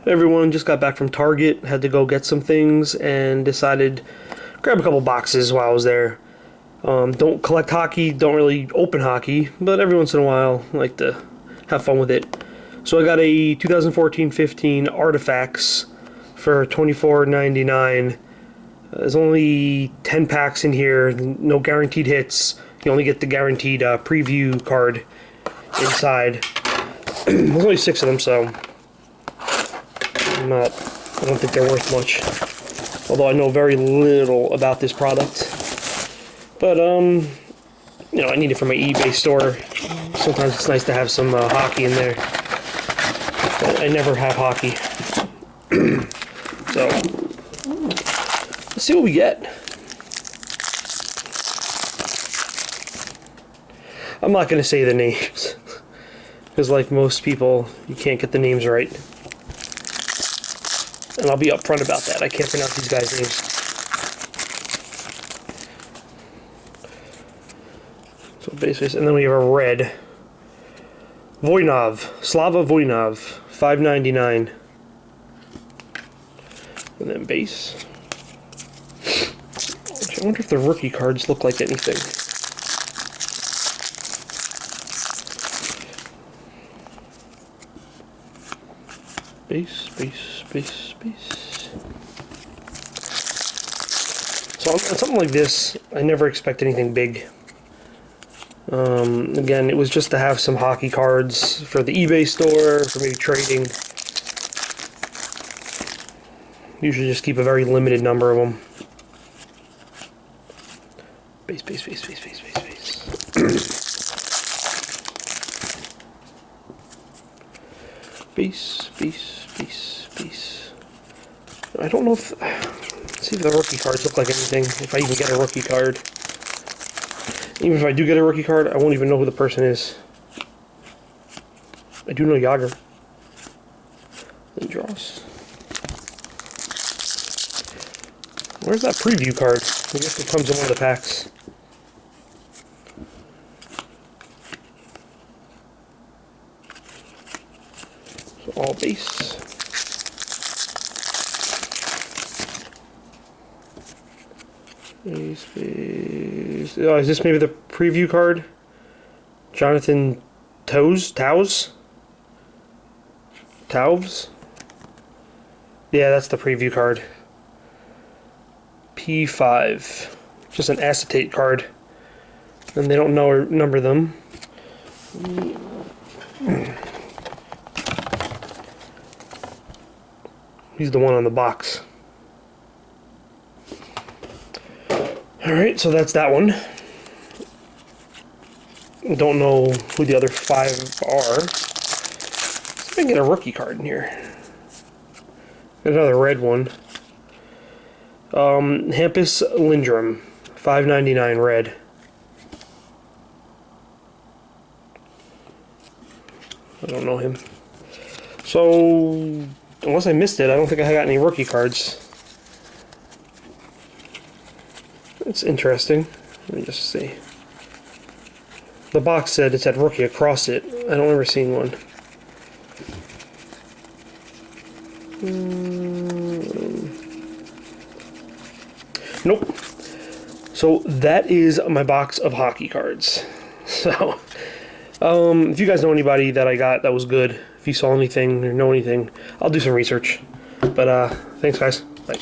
Everyone just got back from Target, had to go get some things, and decided grab a couple boxes while I was there. Don't collect hockey, don't really open hockey, but every once in a while I like to have fun with it. So I got a 2014-15 Artifacts for $24.99. There's only 10 packs in here, no guaranteed hits. You only get the guaranteed preview card inside. There's only 6 of them, so I don't think they're worth much. Although I know very little about this product. But, you know, I need it for my eBay store. Sometimes it's nice to have some hockey in there. But I never have hockey. So, let's see what we get. I'm not going to say the names. Because like most people, you can't get the names right. And I'll be upfront about that. I can't pronounce these guys' names. So base, and then we have a red. Voinov. Slava Voinov. $5.99. And then base. I wonder if the rookie cards look like anything. Base. So on something like this, I never expect anything big. Again, it was just to have some hockey cards for the eBay store, for maybe trading. Usually just keep a very limited number of them. Base. Base. I don't know if... Let's see if the rookie cards look like anything, if I even get a rookie card. Even if I do get a rookie card, I won't even know who the person is. I do know Yager. Lindros. Where's that preview card? I guess it comes in one of the packs. So all base. Base. Oh, is this maybe the preview card? Jonathan Toews? Yeah, that's the preview card. P5. Just an acetate card. And they don't know or number them. He's the one on the box. Alright, so that's that one. Don't know who the other 5 are. Let's see if I can get a rookie card in here. Another red one. Hampus Lindrum, $5.99 red. I don't know him. So, unless I missed it, I don't think I got any rookie cards. It's interesting. Let me just see. The box said it said rookie across it. I don't remember seeing one. Nope. So that is my box of hockey cards. So, if you guys know anybody that I got that was good, if you saw anything or know anything, I'll do some research. But thanks guys. Bye.